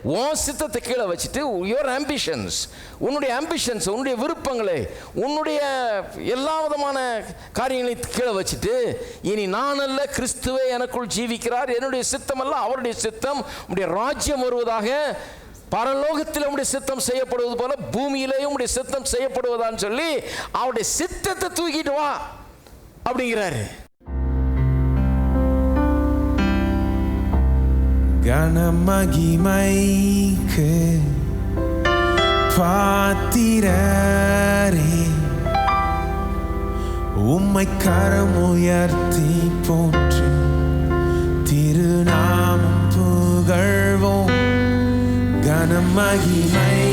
உன் சித்தத்தை கீழே வச்சுட்டு யுவர் ஆம்பிஷன்ஸ், உன்னுடைய ஆம்பிஷன்ஸ், உன்னுடைய விருப்பங்களை, உன்னுடைய எல்லா விதமான காரியங்களையும் கீழே வச்சுட்டு, இனி நான் அல்ல கிறிஸ்துவே எனக்குள் ஜீவிக்கிறார், என்னுடைய சித்தம் அல்ல அவருடைய சித்தம், உன்னுடைய ராஜ்யம் வருவதாக, பரலோகத்தில் உடைய சித்தம் செய்யப்படுவது போல பூமியிலேயும் உடைய சித்தம் செய்யப்படுவதான்னு சொல்லி அவருடைய சித்தத்தை தூக்கிட்டு வா அப்படிங்கிறாரு. கனமகிமைக்கு பாத்திரரே, உம்மை கரம் உயர்த்தி போற்றி திருநாமம் புகழ்வோம். கனமகிமைக்கு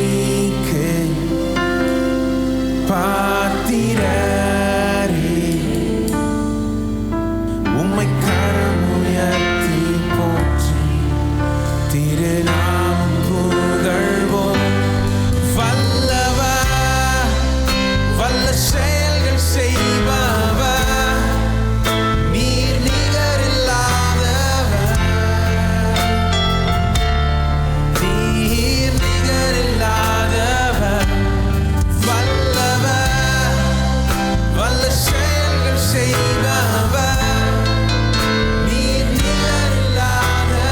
பாத்திரரே, உம்மை கரம் உயர்த்தி போற்றி திருநாமம் புகழ்வோம். வல்லவர், வல்ல செயல்கள் செய்பவர், நீர் நிகரில்லாதவர், நீர் நிகரில்லாதவர். வல்லவர், வல்ல செயல்கள் செய்பவர், நீர் நிகரில்லாதவர்,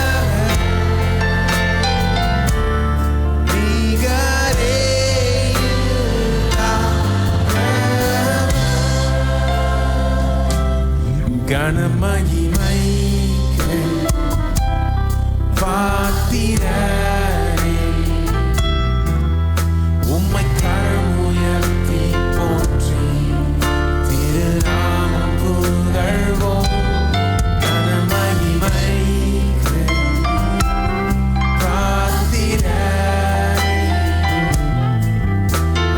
நிகரே இல்லாதவர். கனமகிமைக்கு பாத்திரரே, உம்மை கரம் உயர்த்தி போற்றி திருநாமம் புகழ்வோம். கனமகிமைக்கு பாத்திரரே,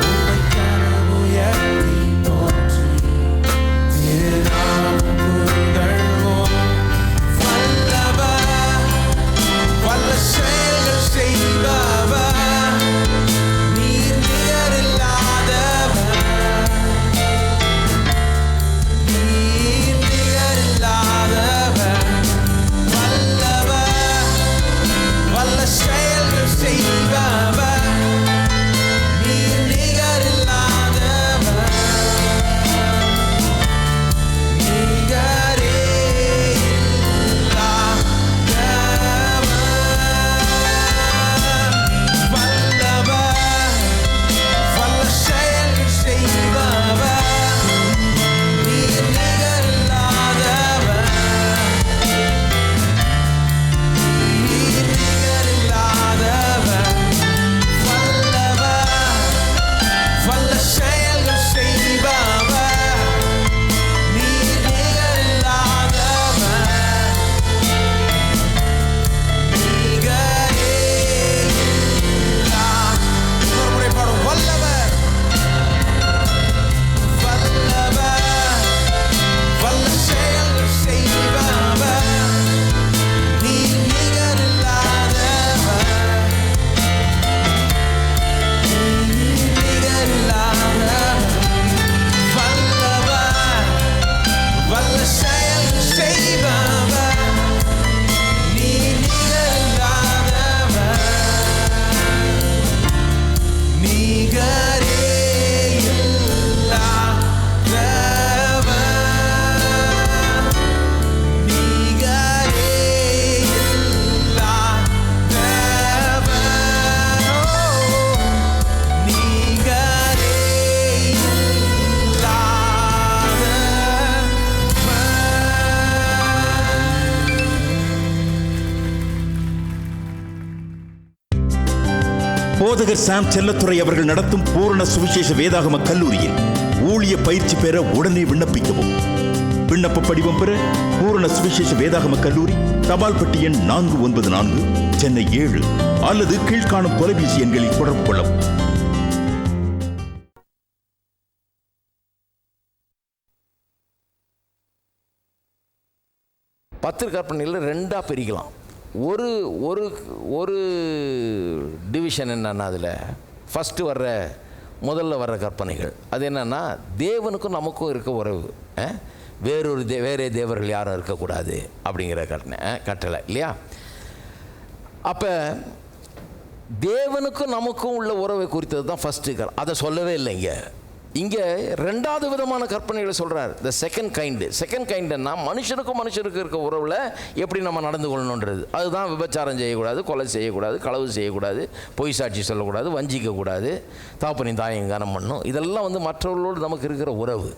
உம்மை கரம் உயர்த்தி போற்றி திருநாமம் புகழ்வோம். வல்லவர், வல்ல செயல்கள் செய்பவர், நீர் நிகரில்லாதவர், நீர் நிகரில்லாதவர். வல்லவர், வல்ல செயல்கள் செய்பவர், நீர் நிகரில்லாதவர், நிகரே இல்லாதவர். வல்லவர், வல்ல செயல்கள் செய்பவர், நீர் நிகரில்லாதவர், நீர் நிகரில்லாதவர். வல்லவர், வல்ல செயல்கள் செய்பவர், நீர் நிகரில்லாதவர், நிகரே இல்லாதவர். ஒரு முறை பாடும். வல்லவர், வல்லவர், வல்ல செயல்கள் செய்பவர், நீர் நிகரில்லாதவர், நீர் நிகரில்லாதவர். வல்லவர், வல்ல செயல்கள் செய்பவர், நீர் நிகரில்லாதவர், நிகரே இல்லாதவர், நிகரே இல்லாதவர், நிகரே இல்லாதவர். போதகர் சாம் செல்லத்துறை அவர்கள் நடத்தும் பூரண சுவிசேஷ வேதாகம கல்லூரியில் ஊழிய பயிற்சி பெற உடனே விண்ணப்பிக்கவும். விண்ணப்ப படிவம் பெற பூரண சுவிசேஷ வேதாகம கல்லூரி, தபால் பெட்டி எண் 494, சென்னை 7 அல்லது கீழ்காணும் தொலைபேசி எண்களில் தொடர்பு கொள்ளவும். பத்து கற்பனையில் ரெண்டாக பிரிக்கலாம். ஒரு ஒரு ஒரு டிவிஷன் என்னன்னா, அதில் ஃபஸ்ட்டு முதல்ல வர்ற கற்பனைகள் அது என்னென்னா, தேவனுக்கும் நமக்கும் இருக்க உறவு, வேறே தேவர்கள் யாரும் இருக்கக்கூடாது அப்படிங்கிற கட்டளை இல்லையா? அப்போ தேவனுக்கும் நமக்கும் உள்ள உறவை குறித்தது தான் ஃபஸ்ட்டு. அதை சொல்லவே இல்லை இங்கே ரெண்டாவது விதமான கற்பனைகளை சொல்கிறார். த செகண்ட் கைண்டுன்னா மனுஷனுக்கும் மனுஷனுக்கு இருக்க உறவில் எப்படி நம்ம நடந்து கொள்ளணுன்றது. அதுதான் விபச்சாரம் செய்யக்கூடாது, கொலை செய்யக்கூடாது, களவு செய்யக்கூடாது, பொய் சாட்சி சொல்லக்கூடாது, வஞ்சிக்கக்கூடாது, தாப்பனின் தாயம் கனம் பண்ணணும். இதெல்லாம் மற்றவர்களோடு நமக்கு இருக்கிற உறவு.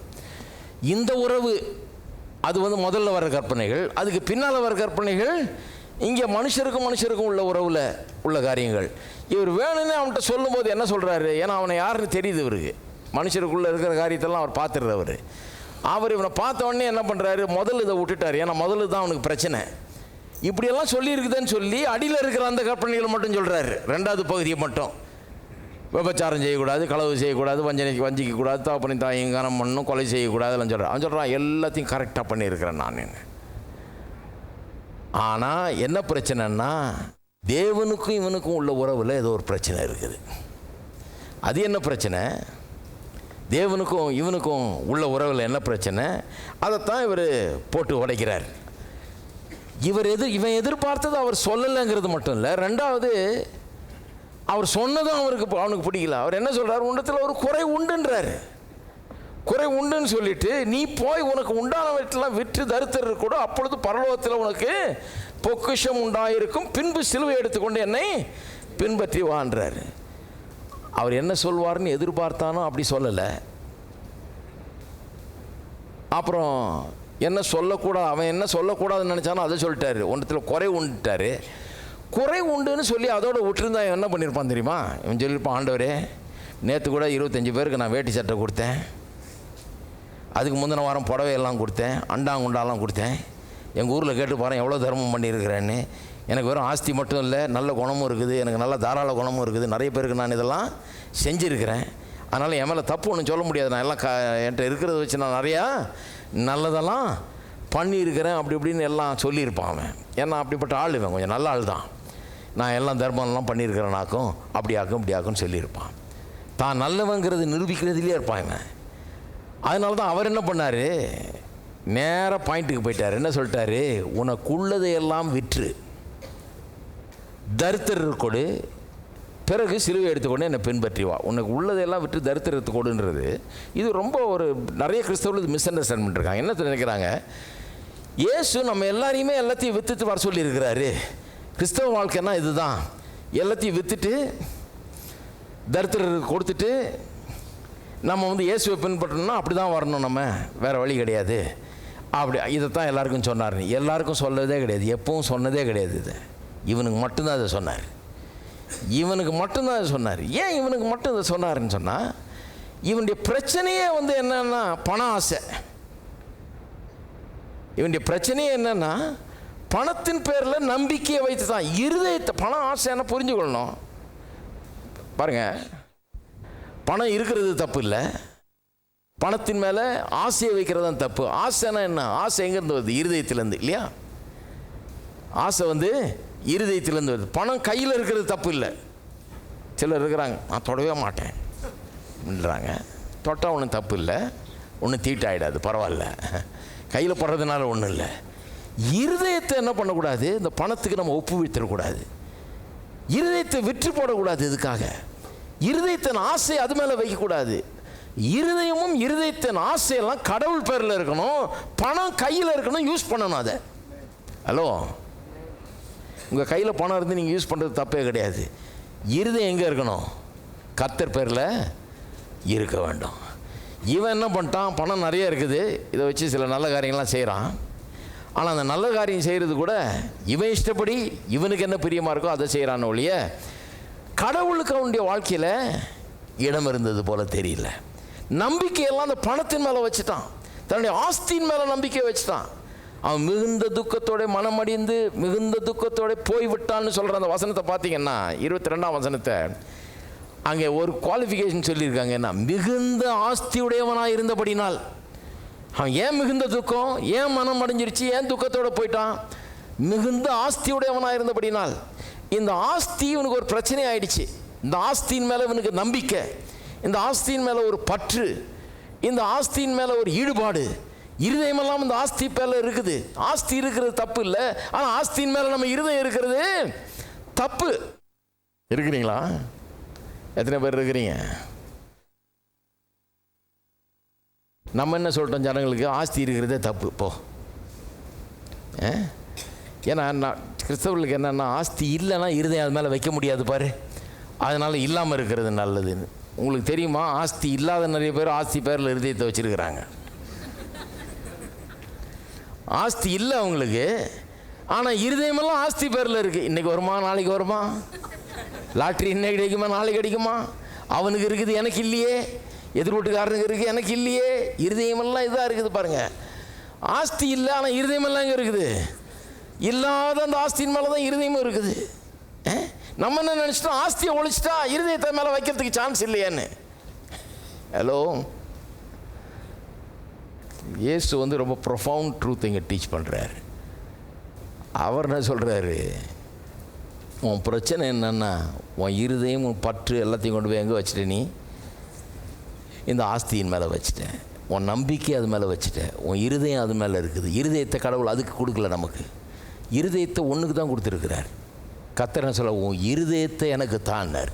இந்த உறவு அது முதல்ல வர கற்பனைகள். அதுக்கு பின்னால் வர கற்பனைகள் இங்கே மனுஷருக்கும் உள்ள உறவில் உள்ள காரியங்கள். இவர் வேணும்னு அவன்கிட்ட சொல்லும்போது என்ன சொல்கிறாரு? ஏன்னா அவனை யாருன்னு தெரியுது இவருக்கு. மனுஷருக்குள்ளே இருக்கிற காரியத்தெல்லாம் அவர் பார்த்துடுறவர். அவர் இவனை பார்த்த உடனே என்ன பண்ணுறாரு? முதல்ல இதை விட்டுட்டார். ஏன்னா முதல்ல தான் அவனுக்கு பிரச்சனை. இப்படியெல்லாம் சொல்லியிருக்குதுன்னு சொல்லி அடியில் இருக்கிற அந்த கற்பனைகளை மட்டும் சொல்கிறாரு. ரெண்டாவது பகுதியை மட்டும், விபச்சாரம் செய்யக்கூடாது, களவு செய்யக்கூடாது, வஞ்சிக்கக்கூடாது, தாப்பனின் தாயம் கனம் பண்ணணும், கொலை செய்யக்கூடாது எல்லாம் சொல்கிறார். அவன் சொல்கிறான் எல்லாத்தையும் கரெக்டாக பண்ணியிருக்கிறேன் நான். ஆனால் என்ன பிரச்சனைன்னா தேவனுக்கும் இவனுக்கும் உள்ள உறவில் ஏதோ ஒரு பிரச்சனை இருக்குது. அது என்ன பிரச்சனை? தேவனுக்கும் இவனுக்கும் உள்ள உறவில் என்ன பிரச்சனை? அதைத்தான் இவர் போட்டு உடைக்கிறார். இவன் எதிர்பார்த்தது அவர் சொல்லலைங்கிறது மட்டும் இல்லை, ரெண்டாவது அவர் சொன்னதும் அவனுக்கு பிடிக்கல. அவர் என்ன சொல்கிறார்? உண்டத்தில் ஒரு குறை உண்டுன்றார். குறை உண்டுன்னு சொல்லிட்டு நீ போய் உனக்கு உண்டானவற்றெல்லாம் விற்று தரித்திரர் கூட, அப்பொழுது பரலோகத்தில் உனக்கு பொக்கிஷம் உண்டாயிருக்கும், பின்பு சிலுவை எடுத்துக்கொண்டு என்னை பின்பற்றி வான்றார். அவர் என்ன சொல்வார்னு எதிர்பார்த்தானோ அப்படி சொல்லலை. அப்புறம் என்ன சொல்லக்கூடாது, அவன் என்ன சொல்லக்கூடாதுன்னு நினச்சானோ அதை சொல்லிட்டாரு. ஒன்றத்தில் குறை உண்டுட்டார். குறை உண்டுன்னு சொல்லி அதோட விட்டுருந்தா என்ன பண்ணியிருப்பான் தெரியுமா? இவன் சொல்லியிருப்பான், ஆண்டவரே நேற்று கூட 25 பேருக்கு நான் வேட்டி சட்டை கொடுத்தேன், அதுக்கு முந்தின வாரம் புடவையெல்லாம் கொடுத்தேன், அண்டாங்குண்டாலாம் கொடுத்தேன், எங்கள் ஊரில் கேட்டு பாருங்கள் எவ்வளோ தர்மம் பண்ணியிருக்கிறேன்னு. எனக்கு வெறும் ஆஸ்தி மட்டும் இல்லை, நல்ல குணமும் இருக்குது, எனக்கு நல்ல தாராள குணமும் இருக்குது, நிறைய பேருக்கு நான் இதெல்லாம் செஞ்சுருக்கிறேன். அதனால் என் மேலே தப்பு ஒன்றும் சொல்ல முடியாது. நான் எல்லாம் என்கிட்ட இருக்கிறத வச்சு நான் நிறையா நல்லதெல்லாம் பண்ணியிருக்கிறேன் அப்படி இப்படின்னு எல்லாம் சொல்லியிருப்பான் அவன். ஏன்னா அப்படிப்பட்ட ஆள் இவன், கொஞ்சம் நல்ல ஆள் தான். நான் எல்லாம் தர்மம்லாம் பண்ணியிருக்கிறேனாக்கும் இப்படி ஆக்குன்னு சொல்லியிருப்பான். தான் நல்லவங்கிறது நிரூபிக்கிறதுலேயே இருப்பான் இவன். அதனால தான் அவர் என்ன பண்ணார்? நேராக பாயிண்ட்டுக்கு போயிட்டார். என்ன சொல்லிட்டாரு? உனக்குள்ளதையெல்லாம் விற்று தரித்திரர் கொடு, பிறகு சிலுவை எடுத்துக்கொண்டு என்னை பின்பற்றி வா. உனக்கு உள்ளதையெல்லாம் விட்டு தரித்திரத்து கொடுன்றது இது ரொம்ப நிறைய கிறிஸ்தவர்கள் இது மிஸ் அண்டர்ஸ்டாண்ட் பண்ணிருக்காங்க. என்ன நினைக்கிறாங்க? இயேசு நம்ம எல்லாரையுமே எல்லாத்தையும் விற்றுட்டு வர சொல்லியிருக்கிறாரு. கிறிஸ்தவ வாழ்க்கைன்னா இதுதான், எல்லாத்தையும் விற்றுட்டு தரித்திரருக்கு கொடுத்துட்டு நம்ம இயேசுவை பின்பற்றணும்னா அப்படி தான் வரணும், நம்ம வேறு வழி கிடையாது. அப்படி இதைத்தான் எல்லாருக்கும் சொன்னார். எல்லாருக்கும் சொல்லதே கிடையாது, எப்பவும் சொன்னதே கிடையாது. இது இவனுக்கு மட்டும்தான் அதை சொன்னார். இவனுக்கு மட்டும்தான் அதை சொன்னார். ஏன் இவனுக்கு மட்டும் இதை சொன்னார்ன்னு சொன்னால், இவனுடைய பிரச்சனையே என்னன்னா பண ஆசை. இவனுடைய பிரச்சனையே என்னன்னா பணத்தின் பேரில் நம்பிக்கையை வைத்து தான். இருதயத்தை பண ஆசைன்னு புரிஞ்சுக்கொள்ளணும். பாருங்க, பணம் இருக்கிறது தப்பு இல்லை, பணத்தின் மேலே ஆசையை வைக்கிறது தான் தப்பு. ஆசைன்னா என்ன? ஆசை எங்கேருந்து வருது? இருதயத்திலேருந்து இல்லையா? ஆசை இருதயத்திலேருந்து வருது. பணம் கையில் இருக்கிறது தப்பு இல்லை. சிலர் இருக்கிறாங்க, நான் தொடவே மாட்டேன்ன்றாங்க. தொட்டால் ஒன்றும் தப்பு இல்லை, ஒன்றும் தீட்டாயிடாது, பரவாயில்ல, கையில் போடுறதுனால ஒன்றும் இல்லை. இருதயத்தை என்ன பண்ணக்கூடாது? இந்த பணத்துக்கு நம்ம ஒப்பு வைத்திடக்கூடாது. இருதயத்தை விற்று போடக்கூடாது. இதுக்காக இருதயத்தின் ஆசை அது மேலே வைக்கக்கூடாது. இருதயமும் இருதயத்தின் ஆசையெல்லாம் கடவுள் பேரில் இருக்கணும், பணம் கையில் இருக்கணும், யூஸ் பண்ணணும் அதை. ஹலோ, உங்கள் கையில் பணம் இருந்து நீங்கள் யூஸ் பண்ணுறது தப்பே கிடையாது. இருதயம் எங்கே இருக்கணும்? கர்த்தர் பேரில் இருக்க வேண்டும். இவன் என்ன பண்ணிட்டான்? பணம் நிறைய இருக்குது, இதை வச்சு சில நல்ல காரியங்கள்லாம் செய்கிறான். ஆனால் அந்த நல்ல காரியம் செய்கிறது கூட இவன் இஷ்டப்படி இவனுக்கு என்ன பிரியமாக இருக்கோ அதை செய்கிறான்னு ஒழிய கடவுளுக்கு அவனுடைய வாழ்க்கையில் இடம் இருந்தது போல தெரியல. நம்பிக்கையெல்லாம் அந்த பணத்தின் மேலே வச்சுட்டான், தன்னுடைய ஆஸ்தியின் மேலே நம்பிக்கை வச்சுட்டான். அவன் மிகுந்த துக்கத்தோட மனமடிந்து மிகுந்த துக்கத்தோட போய்விட்டான்னு சொல்கிற அந்த வசனத்தை பார்த்தீங்கன்னா 22ஆம் வசனத்தை அங்கே ஒரு குவாலிஃபிகேஷன் சொல்லியிருக்காங்க. என்ன? மிகுந்த ஆஸ்தியுடையவனாக இருந்தபடினால். அவன் ஏன் மிகுந்த துக்கம், ஏன் மனம் அடைஞ்சிருச்சு, ஏன் துக்கத்தோடு போயிட்டான்? மிகுந்த ஆஸ்தியுடையவனாக இருந்தபடினால். இந்த ஆஸ்தி இவனுக்கு ஒரு பிரச்சனை ஆயிடுச்சு. இந்த ஆஸ்தியின் மேலே இவனுக்கு நம்பிக்கை, இந்த ஆஸ்தியின் மேலே ஒரு பற்று, இந்த ஆஸ்தியின் மேலே ஒரு ஈடுபாடு, இருதயமெல்லாம் இந்த ஆஸ்தி மேலே இருக்குது. ஆஸ்தி இருக்கிறது தப்பு இல்லை, ஆனால் ஆஸ்தியின் மேலே நம்ம இருதயம் இருக்கிறது தப்பு. இருக்கிறீங்களா? எத்தனை பேர் இருக்கிறீங்க? நம்ம என்ன சொல்லிட்டோம் ஜனங்களுக்கு? ஆஸ்தி இருக்கிறதே தப்பு போ. ஏன்னா கிறிஸ்தவர்களுக்கு என்னென்னா, ஆஸ்தி இல்லைன்னா இருதயம் அது மேலே வைக்க முடியாது பாரு, அதனால் இல்லாமல் இருக்கிறது நல்லதுன்னு. உங்களுக்கு தெரியுமா, ஆஸ்தி இல்லாத நிறைய பேர் ஆஸ்தி பேரில் இருதயத்தை வச்சுருக்கிறாங்க. ஆஸ்தி இல்லை அவங்களுக்கு, ஆனால் இருதயமெல்லாம் ஆஸ்தி பேரில் இருக்குது. இன்றைக்கி வருமா, நாளைக்கு வருமா, லாட்ரி இன்னைக்கு கிடைக்குமா, நாளைக்கு கிடைக்குமா, அவனுக்கு இருக்குது எனக்கு இல்லையே, எதிர் வீட்டுக்காரனுக்கு இருக்குது எனக்கு இல்லையே, இருதயமெல்லாம் இதாக இருக்குது பாருங்கள். ஆஸ்தி இல்லை, ஆனால் இருதயமெல்லாம் இங்கே இருக்குது. இல்லாத அந்த ஆஸ்தியின் மேலே தான் இருதயமும் இருக்குது. நம்ம என்ன நினச்சிட்டோம், ஆஸ்தியை ஒழிச்சிட்டா இருதயத்தை மேலே வைக்கிறதுக்கு சான்ஸ் இல்லையான்னு. ஹலோ, இயேசு ரொம்ப ப்ரொஃபவுண்ட் ட்ரூத் இங்கே டீச் பண்ணுறாரு. அவர் என்ன சொல்கிறாரு, உன் பிரச்சனை என்னன்னா, உன் இருதயம் உன் பற்று எல்லாத்தையும் கொண்டு போய் எங்கே வச்சுட்ட, நீ இந்த ஆஸ்தியின் மேலே வச்சுட்டேன். உன் நம்பிக்கை அது மேலே வச்சுட்டேன். உன் இருதயம் அது மேலே இருக்குது. இருதயத்தை கடவுள் அதுக்கு கொடுக்கல, நமக்கு இருதயத்தை ஒன்றுக்கு தான் கொடுத்துருக்கிறார். கர்த்தர் என்ன சொல்ல, உன் இருதயத்தை எனக்கு தான்னார்.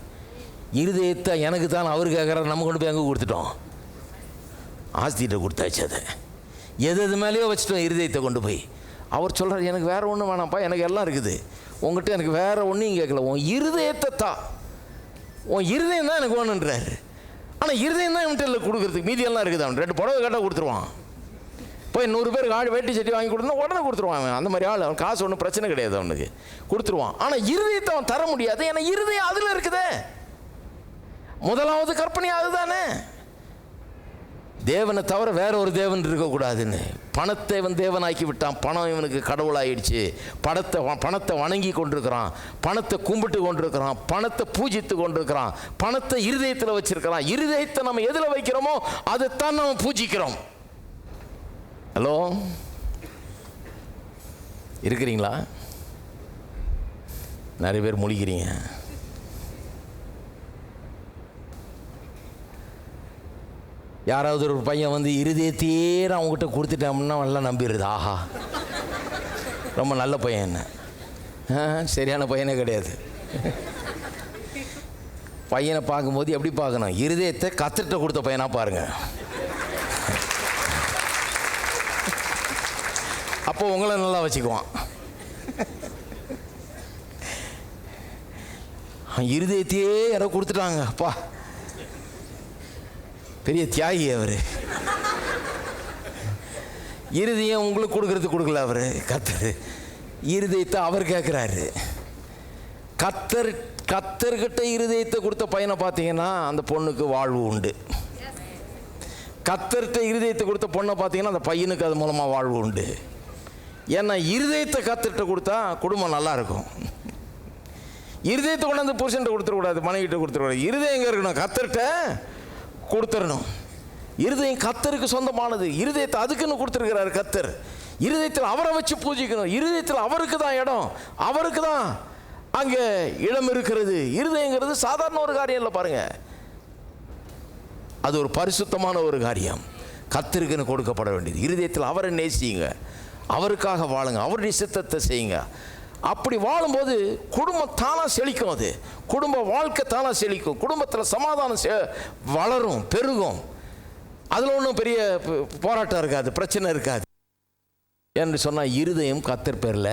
இருதயத்தை எனக்கு தான் அவர் கேட்குறாரு. நம்ம கொண்டு போய் எங்கே கொடுத்துட்டோம்? ஆஸ்திகிட்ட கொடுத்தாச்சு. அதை எது மேலேயோ வச்சுட்டோம், இருதயத்தை கொண்டு போய். அவர் சொல்கிறார், எனக்கு வேறு ஒன்றும் வேணாம்ப்பா, எனக்கு எல்லாம் இருக்குது, உங்கள்கிட்ட எனக்கு வேறு ஒன்றையும் கேட்கல, உன் இருதயத்தை தான், உன் இருதயம் தான் எனக்கு வேணுன்றாரு. ஆனால் இருதயம் தான் இவன்ட்டு இல்லை கொடுக்குறதுக்கு, மீதியெல்லாம் இருக்குது. அவன் 2 புடவை கேட்டால் கொடுத்துருவான். போய் 100 பேருக்கு ஆடு வேட்டி சட்டி வாங்கி கொடுத்தா உடனே கொடுத்துருவான். அவன் அந்த மாதிரி ஆள், அவன் காசு ஒன்றும் பிரச்சனை கிடையாது, அவனுக்கு கொடுத்துருவான். ஆனால் இருதயத்தை அவன் தர முடியாது. ஏன்னா இருதயம் அதில் இருக்குதே. முதலாவது கற்பனை அதுதானே, தேவனை தவிர வேற ஒரு தேவன் இருக்கக்கூடாதுன்னு. பணத்தை இவன் தேவனாக்கி விட்டான். பணம் இவனுக்கு கடவுளாயிடுச்சு. பணத்தை வணங்கி கொண்டிருக்கிறான், பணத்தை கும்பிட்டு கொண்டிருக்கிறான், பணத்தை பூஜித்து கொண்டிருக்கிறான், பணத்தை இருதயத்தில் வச்சிருக்கிறான். இருதயத்தை நம்ம எதில் வைக்கிறோமோ அதைத்தான் நம்ம பூஜிக்கிறோம். ஹலோ, இருக்கிறீங்களா? நிறைய பேர் முழிக்கிறீங்க. யாராவது ஒரு பையன் இருதயத்தையே நான் உங்ககிட்ட கொடுத்துட்டேன்னா எல்லாம் நம்பிடுறது. ஆஹா, ரொம்ப நல்ல பையன். என்ன சரியான பையனே கிடையாது. பையனை பார்க்கும்போது எப்படி பார்க்கணும்? இருதயத்தை கர்த்தர்கிட்ட கொடுத்த பையனா பாருங்க. அப்போ உங்களை நல்லா வச்சுக்குவான். இருதயத்தையே யாரோ கொடுத்துட்டாங்க, அப்பா பெரிய தியாகி அவர். இருதயம் உங்களுக்கு கொடுக்கல அவர். கர்த்தர் இருதயத்தை அவர் கேட்குறாரு. கர்த்தர்கிட்ட இருதயத்தை கொடுத்த பையனை பார்த்தீங்கன்னா அந்த பொண்ணுக்கு வாழ்வு உண்டு. கர்த்தர்கிட்ட இருதயத்தை கொடுத்த பொண்ணை பார்த்தீங்கன்னா அந்த பையனுக்கு அது மூலமாக வாழ்வு உண்டு. ஏன்னா இருதயத்தை கர்த்தர்கிட்ட கொடுத்தா குடும்பம் நல்லா இருக்கும். இருதயத்தை கொண்டாந்து புருஷன்கிட்ட கொடுத்துடக்கூடாது, மனைவிட்ட கொடுத்துடக்கூடாது. இருதயம் எங்கே இருக்கணும்? கர்த்தர்கிட்ட கொடுத்துடணும். இருதயம் கர்த்தருக்கு சொந்தமானது. இருதயத்தை அதுக்குன்னு கொடுத்துருக்கிறாரு கர்த்தர். இருதயத்தில் அவரை வச்சு பூஜிக்கணும். இருதயத்தில் அவருக்கு தான் இடம், அவருக்கு தான் அங்கே இடம் இருக்கிறது. இருதயங்கிறது சாதாரண ஒரு காரியம் இல்லை பாருங்க, அது ஒரு பரிசுத்தமான ஒரு காரியம். கர்த்தருக்குன்னு கொடுக்கப்பட வேண்டியது. இருதயத்தில் அவரை நேசிங்க, அவருக்காக வாழுங்க, அவருடைய சித்தத்தை செய்யுங்க. அப்படி வாழும்போது குடும்பம் தானாக செழிக்கும். அது குடும்ப வாழ்க்கை தானாக செழிக்கும். குடும்பத்தில் சமாதானம் வளரும், பெருகும். அதில் ஒன்றும் பெரிய போராட்டம் இருக்காது, பிரச்சனை இருக்காது. என்று சொன்னால் இருதயம் கர்த்தர் பேரில்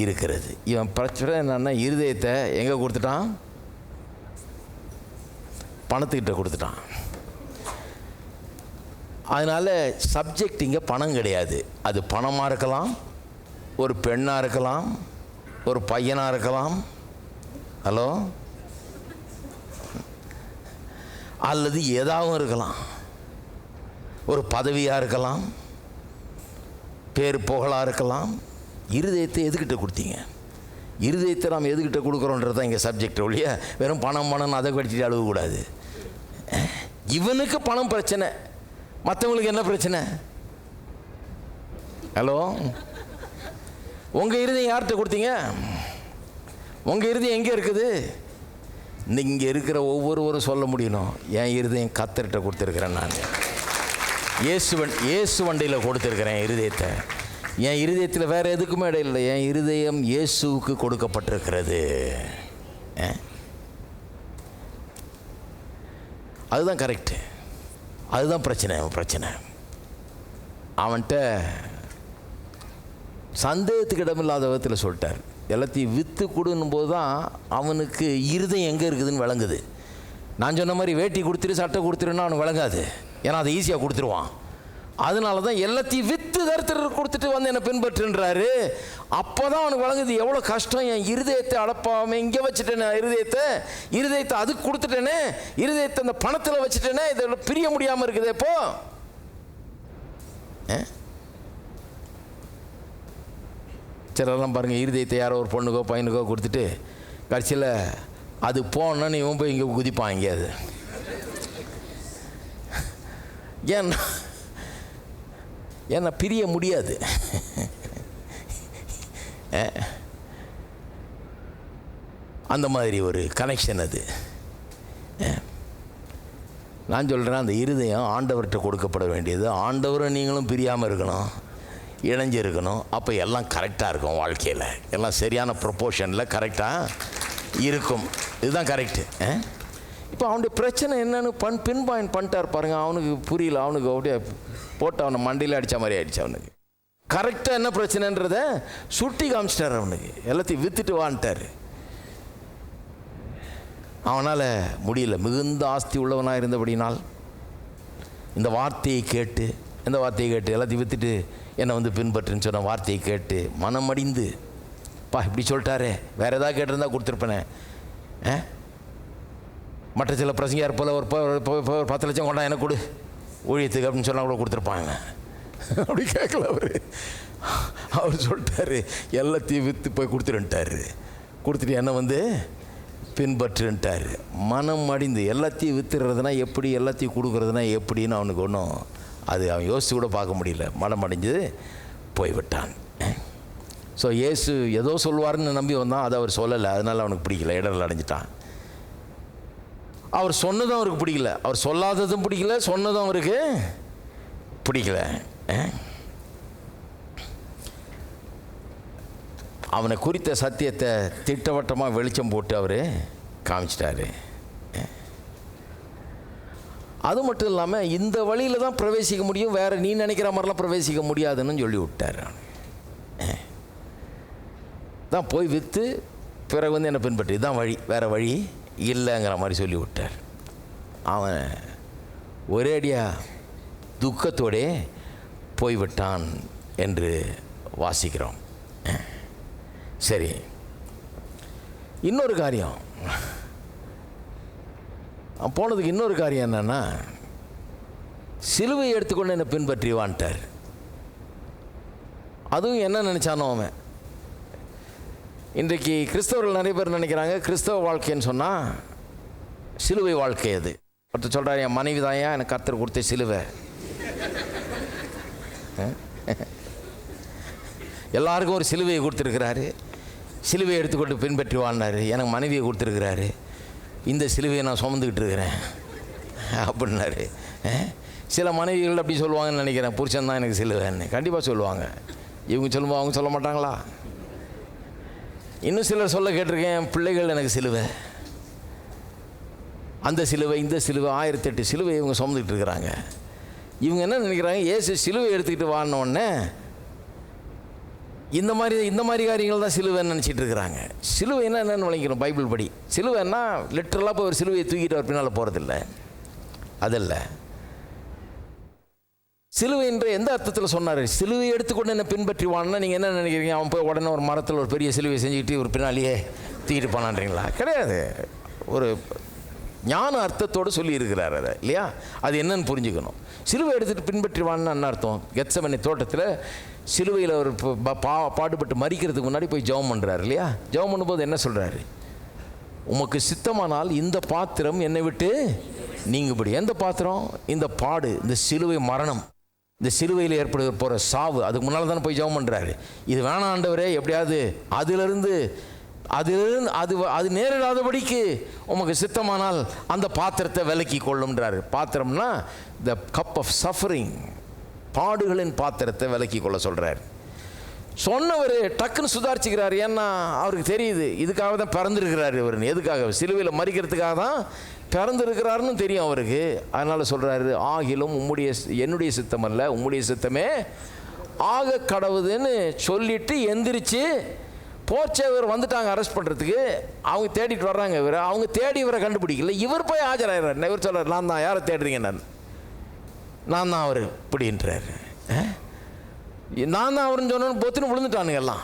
இருக்கிறது. இவன் பிரச்சனை என்னன்னா, இருதயத்தை எங்கே கொடுத்துட்டான்? பணத்துக்கிட்ட கொடுத்துட்டான். அதனால் சப்ஜெக்ட் இங்கே பணம் கிடையாது. அது பணமாக இருக்கலாம், ஒரு பெண்ணாக இருக்கலாம், ஒரு பையனாக இருக்கலாம், ஹலோ, அல்லது ஏதாவது இருக்கலாம், ஒரு பதவியாக இருக்கலாம், பேர் புகழாக இருக்கலாம். இருதயத்தை எதுக்கிட்ட கொடுத்தீங்க? இருதயத்தை நாம் எதுக்கிட்ட கொடுக்குறோன்றது தான் இங்கே சப்ஜெக்ட் ஒழிய வெறும் பணம் அதை கட்டிட்டு அழுகக்கூடாது. இவனுக்கு பணம் பிரச்சனை, மற்றவங்களுக்கு என்ன பிரச்சனை? ஹலோ, உங்கள் இருதயம் யார்கிட்ட கொடுத்தீங்க? உங்கள் இருதயம் எங்கே இருக்குது? இங்கே இருக்கிற ஒவ்வொருவரும் சொல்ல முடியணும், என் இருதயம் கர்த்தர்கிட்ட கொடுத்துருக்கிறேன். நான் இயேசு வண்டியில் கொடுத்துருக்கிறேன் இருதயத்தை. என் இருதயத்தில் வேறு எதுக்குமே இடம் இல்லை. என் இருதயம் இயேசுவுக்கு கொடுக்கப்பட்டிருக்கிறது. அதுதான் கரெக்டு. அதுதான் பிரச்சனை. அவன்கிட்ட சந்தேகத்துக்கு இடமில்லாத விதத்தில் சொல்லிட்டார். எல்லாத்தையும் விற்று கொடுன்னும் போது தான் அவனுக்கு இருதயம் எங்கே இருக்குதுன்னு விளங்குது. நான் சொன்ன மாதிரி வேட்டி கொடுத்துரு சட்டை கொடுத்துருன்னா அவனுக்கு விளங்காது. ஏன்னா அதை ஈஸியாக கொடுத்துருவான். அதனால தான் எல்லாத்தையும் விற்று தருத்திரர் கொடுத்துட்டு வந்து என்னை பின்பற்றுன்றாரு. அப்போ தான் அவனுக்கு வழங்குது எவ்வளோ கஷ்டம். என் இருதயத்தை அடப்பாமல் இங்கே வச்சுட்டேனே, இருதயத்தை அதுக்கு கொடுத்துட்டேனே, இருதயத்தை அந்த பணத்தில் வச்சுட்டேனே, இதில் பிரிய முடியாமல் இருக்குது. இப்போ சிலரெல்லாம் பாருங்கள், இருதயத்தை யாரோ ஒரு பொண்ணுக்கோ பையனுக்கோ கொடுத்துட்டு கடைசியில் அது போனோன்னு இவன் போய் இங்கே குதிப்பான் எங்கேயாது. ஏன்னா பிரிய முடியாது. அந்த மாதிரி ஒரு கனெக்ஷன் அது. நான் சொல்கிறேன், அந்த இருதயம் ஆண்டவர்கிட்ட கொடுக்கப்பட வேண்டியது. ஆண்டவரை நீங்களும் பிரியாமல் இருக்கணும், இணைஞ்சு இருக்கணும். அப்போ எல்லாம் கரெக்டாக இருக்கும். வாழ்க்கையில் எல்லாம் சரியான ப்ரொப்போர்ஷனில் கரெக்டாக இருக்கும். இதுதான் கரெக்டு. இப்போ அவனுடைய பிரச்சனை என்னன்னு பின் பாயிண்ட் பண்ணிட்டார் பாருங்க. அவனுக்கு புரியல. அவனுக்கு அப்படியே போட்டு அவனை மண்டியில் அடித்த மாதிரி ஆயிடுச்சு. அவனுக்கு கரெக்டாக என்ன பிரச்சனைன்றத சுட்டி காமிச்சிட்டார். அவனுக்கு எல்லாத்தையும் விற்றுட்டு வான்ட்டார். அவனால் முடியல. மிகுந்த ஆஸ்தி உள்ளவனாக இருந்தபடினால் இந்த வார்த்தையை கேட்டு எல்லாத்தையும் விற்றுட்டு என்னை வந்து பின்பற்றுன்னு சொன்ன வார்த்தையை கேட்டு மனம் அடிந்து, இப்படி சொல்லிட்டாரே, வேறு ஏதாவது கேட்டிருந்தா கொடுத்துருப்பேனே. மற்ற சில பிரசங்கியார் போல் ஒரு 10 லட்சம் கொண்டா எனக்கு கொடு ஊழியத்துக்கு அப்படின்னு சொன்னால் கூட கொடுத்துருப்பாங்க. அப்படி கேட்கல அவர் சொல்லிட்டாரு, எல்லாத்தையும் விற்று போய் கொடுத்துருன்ட்டார். கொடுத்துட்டு என்னை வந்து பின்பற்றுன்ட்டார். மனம் அடிந்து எல்லாத்தையும் விற்றுறதுனா எப்படி, எல்லாத்தையும் கொடுக்குறதுனா எப்படின்னு அவனுக்கு ஒன்றும் அது அவன் யோசித்து கூட பார்க்க முடியல. மனம் அடைஞ்சு போய்விட்டான். ஸோ இயேசு ஏதோ சொல்லுவார்னு நம்பி வந்தான். அதை அவர் சொல்லலை. அதனால் அவனுக்கு பிடிக்கல. இடரில் அடைஞ்சிட்டான். அவர் சொன்னதும் அவருக்கு பிடிக்கல, அவர் சொல்லாததும் பிடிக்கல, சொன்னதும் அவருக்கு பிடிக்கல. அவனை குறித்த சத்தியத்தை திட்டவட்டமாக வெளிச்சம் போட்டு அவர் காமிச்சிட்டாரு. அது மட்டும் இல்லாமல் இந்த வழியில் தான் பிரவேசிக்க முடியும், வேறு நீ நினைக்கிற மாதிரிலாம் பிரவேசிக்க முடியாதுன்னு சொல்லி விட்டார். தான் போய் விற்று பிறகு வந்து என்னை பின்பற்றி தான் வழி, வேறு வழி இல்லைங்கிற மாதிரி சொல்லி விட்டார். அவன் ஒரேடியாக துக்கத்தோடே போய்விட்டான் என்று வாசிக்கிறோம். சரி, இன்னொரு காரியம் போனதுக்கு இன்னொரு காரியம் என்னன்னா, சிலுவையை எடுத்துக்கொண்டு என்னை பின்பற்றி வான்ட்டார். அதுவும் என்ன நினச்சானோ அவன். இன்றைக்கு கிறிஸ்தவர்கள் நிறைய பேர் நினைக்கிறாங்க கிறிஸ்தவ வாழ்க்கைன்னு சொன்னால் சிலுவை வாழ்க்கை. அது ஒருத்தர் சொல்கிறார், என் மனைவி தாயா எனக்கு கர்த்தர் கொடுத்த சிலுவை. எல்லாருக்கும் ஒரு சிலுவையை கொடுத்துருக்கிறாரு. சிலுவையை எடுத்துக்கொண்டு பின்பற்றி வாழ்னார். எனக்கு மனைவியை கொடுத்துருக்கிறாரு. இந்த சிலுவையை நான் சுமந்துக்கிட்டு இருக்கிறேன் அப்படின்னாரு. சில மனைவிகள் அப்படி சொல்லுவாங்கன்னு நினைக்கிறேன், புருஷன் தான் எனக்கு சிலுவைன்னு. கண்டிப்பாக சொல்லுவாங்க. இவங்க சொல்லும்போது அவங்க சொல்ல மாட்டாங்களா? இன்னும் சிலர் சொல்ல கேட்டிருக்கேன், பிள்ளைகள் எனக்கு சிலுவை. அந்த சிலுவை, இந்த சிலுவை, 1008 சிலுவை இவங்க சுமந்துக்கிட்டு இருக்கிறாங்க. இவங்க என்ன நினைக்கிறாங்க, இயேசு சிலுவை எடுத்துக்கிட்டு வாங்கினோடனே இந்த மாதிரி காரியங்கள் தான் சிலுவைன்னு நினச்சிட்டு இருக்கிறாங்க. சிலுவைன்னா என்னென்னு விளங்கிக்கணும் பைபிள் படி. சிலுவைன்னா லிட்டரலாக போய் ஒரு சிலுவையை தூக்கிட்டு அவர் பின்னால் போகிறதில்ல, அதல்ல. சிலுவை என்ற எந்த அர்த்தத்தில் சொன்னார்? சிலுவை எடுத்துக்கொண்டு என்ன பின்பற்றி வான்னா நீங்கள் என்ன நினைக்கிறீங்க? அவன் போய் உடனே ஒரு மரத்தில் ஒரு பெரிய சிலுவை செஞ்சுக்கிட்டு ஒரு பின்னாலேயே தூக்கிட்டு போனான்றீங்களா? கிடையாது. ஒரு ஞான அர்த்தத்தோடு சொல்லி இருக்கிறார் அதை, இல்லையா? அது என்னன்னு புரிஞ்சுக்கணும். சிலுவை எடுத்துகிட்டு பின்பற்றி வான்னு என்ன அர்த்தம்? கெத்செமனே தோட்டத்தில் சிலுவையில் ஒரு பாடுபட்டு மறிக்கிறதுக்கு முன்னாடி போய் ஜெபம் பண்ணுறாரு, இல்லையா? ஜெபம் பண்ணும்போது என்ன சொல்கிறாரு? உமக்கு சித்தமானால் இந்த பாத்திரம் என்னை விட்டு நீங்கும்படி. எந்த பாத்திரம்? இந்த பாடு, இந்த சிலுவை மரணம், இந்த சிலுவையில் ஏற்படுகிற போகிற சாவு. அதுக்கு முன்னால் தானே போய் ஜெபம் பண்ணுறாரு. இது வேணாம் ஆண்டவரே, எப்படியாவது அதிலிருந்து அது நேரிடாதபடிக்கு உமக்கு சித்தமானால் அந்த பாத்திரத்தை விலக்கி கொள்ளும்ன்றாரு. பாத்திரம்னா த கப் ஆஃப் சஃபரிங், பாடுகளின் பாத்திரத்தை விலக்கி கொள்ள சொல்கிறார். சொன்னவர் டக்குன்னு சுதாரிச்சுக்கிறார். ஏன்னா அவருக்கு தெரியுது இதுக்காக தான் பிறந்திருக்கிறார் இவர். எதுக்காக? சிலுவையில் மறிக்கிறதுக்காக தான் பிறந்திருக்கிறாருன்னு தெரியும் அவருக்கு. அதனால் சொல்கிறாரு, ஆகிலும் என்னுடைய சித்தம் அல்ல உம்முடைய சித்தமே ஆக கடவுதுன்னு சொல்லிட்டு எந்திரிச்சு போச்சே. இவர் வந்துட்டாங்க அரெஸ்ட் பண்ணுறதுக்கு. அவங்க தேடிட்டு வர்றாங்க. அவங்க தேடி இவரை கண்டுபிடிக்கல. இவர் போய் ஆஜராகிறார். இவர் சொல்கிறார், நான் தான். யாரை தேடுறீங்க? நான் தான் அவர் இப்படின்றார். நான் தான் அவருன்னு சொன்னோன்னு பொத்துன்னு விழுந்துட்டானுங்க எல்லாம்.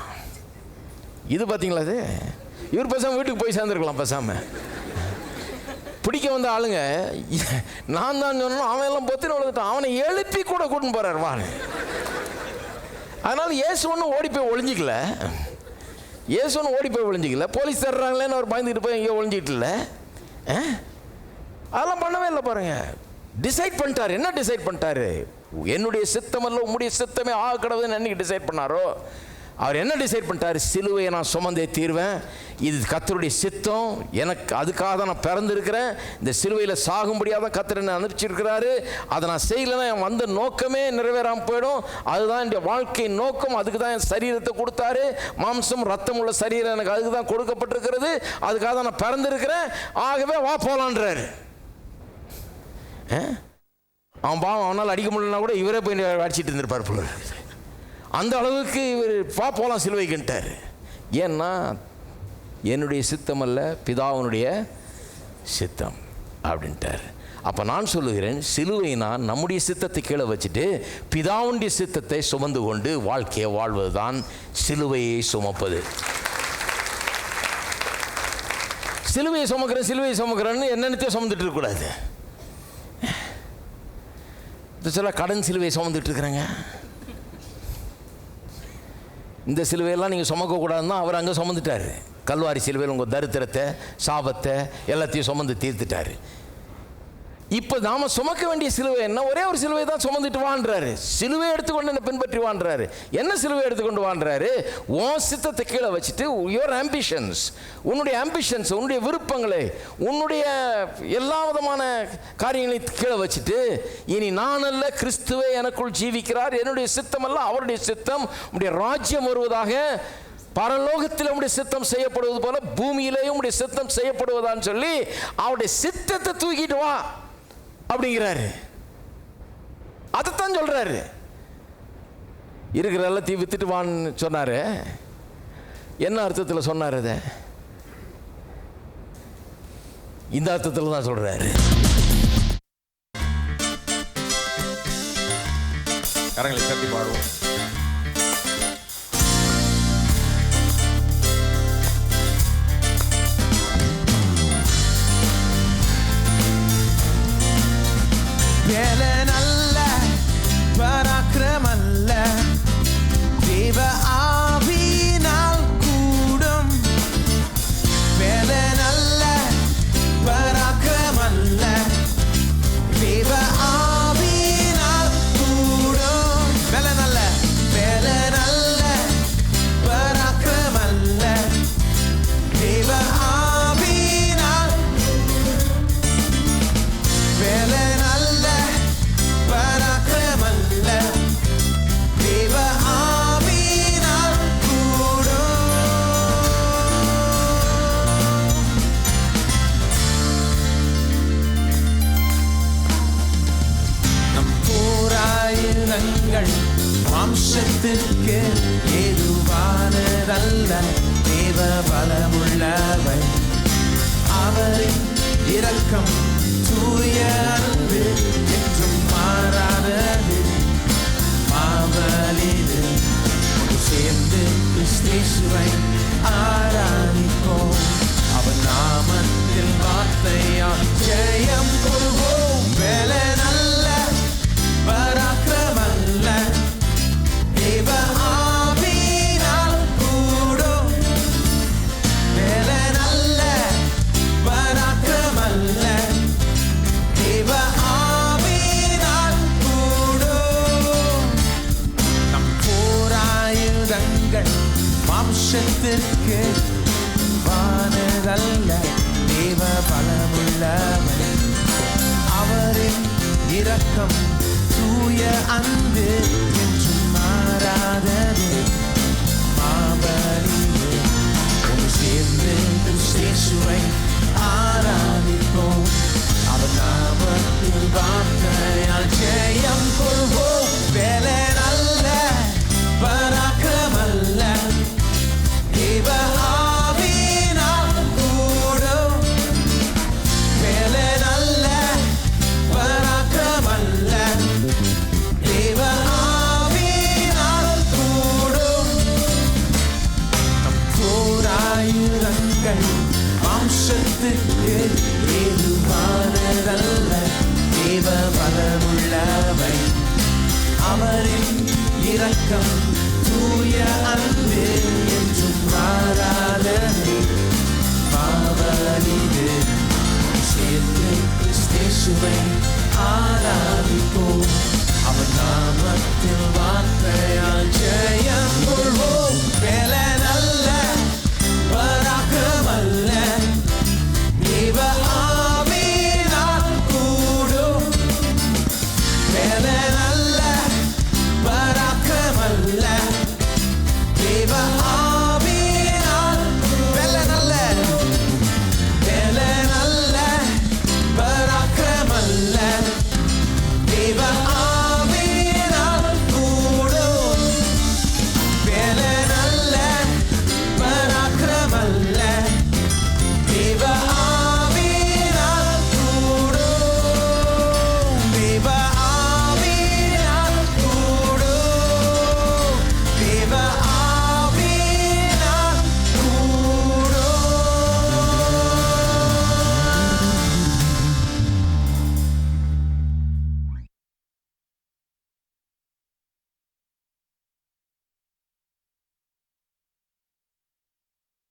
இது பார்த்தீங்களா? அது இவர் பேசாமல் வீட்டுக்கு போய் சேர்ந்துருக்கலாம். பேசாமல் பிடிக்க வந்த ஆளுங்க நான் தான் சொன்னோம். அவன் எல்லாம் பொத்துன்னு விழுந்துட்டான். அவனை எழுப்பி கூட கூட்டின்னு போகிறார் வான்னு. அதனால் இயேசு ஒன்றும் ஓடி போய் ஒளிஞ்சிக்கல. போலீஸ் தர்றாங்களேன்னு அவர் பயந்துக்கிட்டு போய் எங்கேயோ ஒளிஞ்சிக்கிட்டு இல்லை. அதெல்லாம் பண்ணவே இல்லை. பாருங்க, டிசைட் பண்ணிட்டார். என்ன டிசைட் பண்ணிட்டாரு? என்னுடைய சித்தம் அல்ல உம்முடைய சித்தமே ஆக கடவுதுன்னு என்னைக்கு டிசைட் பண்ணாரோ அவர் என்ன டிசைட் பண்ணிட்டார்? சிலுவையை நான் சுமந்தே தீர்வேன். இது கர்த்தருடைய சித்தம். எனக்கு அதுக்காக தான் நான் பிறந்திருக்கிறேன். இந்த சிலுவையில் சாகும்படியாக தான் கர்த்தர் என்னை அனுப்பிச்சிருக்கிறாரு. அதை நான் செய்யலைன்னா என் வந்த நோக்கமே நிறைவேறாமல் போயிடும். அதுதான் என்னுடைய வாழ்க்கையின் நோக்கம். அதுக்கு தான் என் சரீரத்தை கொடுத்தாரு. மாம்சம் ரத்தம் உள்ள சரீரம் எனக்கு அதுக்கு தான் கொடுக்கப்பட்டிருக்கிறது. அதுக்காக தான் நான் பிறந்திருக்கிறேன். ஆகவே வா போலான்றாரு. அவன் பாவம், அவனால் அடிக்க முடியலன்னா கூட இவரே போய் அடிச்சிட்டு இருந்திருப்பார் போல. அந்த அளவுக்கு இவர் வா போகலாம் சிலுவைக்குன்ட்டார். ஏன்னா என்னுடைய சித்தம் அல்ல பிதாவினுடைய சித்தம் அப்படின்ட்டார். அப்போ நான் சொல்லுகிறேன், சிலுவை நான் நம்முடைய சித்தத்தை கீழே வச்சுட்டு பிதாவுடைய சித்தத்தை சுமந்து கொண்டு வாழ்க்கையை வாழ்வது தான் சிலுவையை சுமப்பது. சிலுவையை சுமக்கிறேன்னு என்னென்னத்தையும் சுமந்துட்டு இருக்கக்கூடாது. சில கடன் சிலுவையை சுமந்துட்டு இருக்கிறேங்க. இந்த சிலுவையெல்லாம் நீங்கள் சுமக்கக்கூடாதுன்னா அவர் அங்கே சுமந்துட்டார். கல்வாரி சிலுவையில் உங்கள் தரித்திரத்தை சாபத்தை எல்லாத்தையும் சுமந்து தீர்த்துட்டார். இப்போ நாம் சுமக்க வேண்டிய சிலுவை என்ன? ஒரே ஒரு சிலுவை தான் சுமந்துட்டு வான்றாரு. சிலுவை எடுத்துக்கொண்டு என்ன பின்பற்றி வான்றாரு. என்ன சிலுவை எடுத்துக்கொண்டு வான்றாரு? உன் சித்தத்தை கீழே வச்சுட்டு யுவர் ஆம்பிஷன்ஸ், உன்னுடைய விருப்பங்களை, உன்னுடைய எல்லா விதமான காரியங்களை கீழே வச்சுட்டு இனி நான் அல்ல கிறிஸ்துவே எனக்குள் ஜீவிக்கிறார். என்னுடைய சித்தம் அல்ல அவருடைய சித்தம். உன்னுடைய ராஜ்யம் வருவதாக. பரலோகத்தில் உடைய சித்தம் செய்யப்படுவது போல பூமியிலேயும் உடைய சித்தம் செய்யப்படுவதான்னு சொல்லி அவருடைய சித்தத்தை தூக்கிட்டு வா அப்படிங்கிறாரு. அதைத்தான் சொல்றாரு. இருக்கிற எல்லாத்தையும் வித்துட்டு வான்னு சொன்னாரு. என்ன அர்த்தத்தில் சொன்னார்? அதை இந்த அர்த்தத்தில் தான் சொல்றாரு. கரங்களை தட்டி பாடுவோம். நல்ல பராக்கிரமல்ல தேவ ஆவியினால் கூடும். நல்ல பராக்கிரமல்ல தேவ ஆவியினால் கூடும். நல்ல பராக்கிரமல்ல தேவ ஆவியினால் பராக்கிரமல்ல தேவ ஆவியினால் கூடும். நம் போராயுதங்கள் மாம்சத்திற்கு ஏதுவானதல்ல, தேவ பலமுள்ளவை. அவரின் இரக்கம் தூய அன்பு என்றும் மாறாதது. மாவலிது சேர்ந்து கிறிஸ்தேசுவை ஆராதிப்போம். அவன் நாமத்தில் வார்த்தையால் ஜெயம் கொள்வோம். நல்ல பராக்கிரமல்ல தேவ ஆவியினால் கூடும். நல்ல பராக்கிரமல்ல தேவ ஆவியினால் கூடும். நம் போராயுதங்கள் மாம்சத்திற்கு வானதல்ல, தேவ பலமுள்ளவை. அவரின் இரக்கம் தூய அன்பு என்றும் மாறாதது. மாபலிது சேர்ந்து கிறிஸ்தேசுவை ஆராதிப்போம். வார்த்தையால் ஜெயம் கொள்வோம். வேலனல்ல பராக்கிரமல்ல தேவ ஆவியினால் கூடும். வேலனல்ல பராக்கிரமல்ல தேவ ஆவியினால் கூடும். நம் போராயுதங்கள் மாம்சத்துக்கு ஏதுவானதல்ல, தேவ பலமுள்ளவை. அவரின் இரக்கம் தூய அன்பு என்றும் மாறாதது. பாவலிது சேர்த்து கிறிஸ்தேசுவை ஆராதிப்போம். அவர் நாமத்தில் வார்த்தை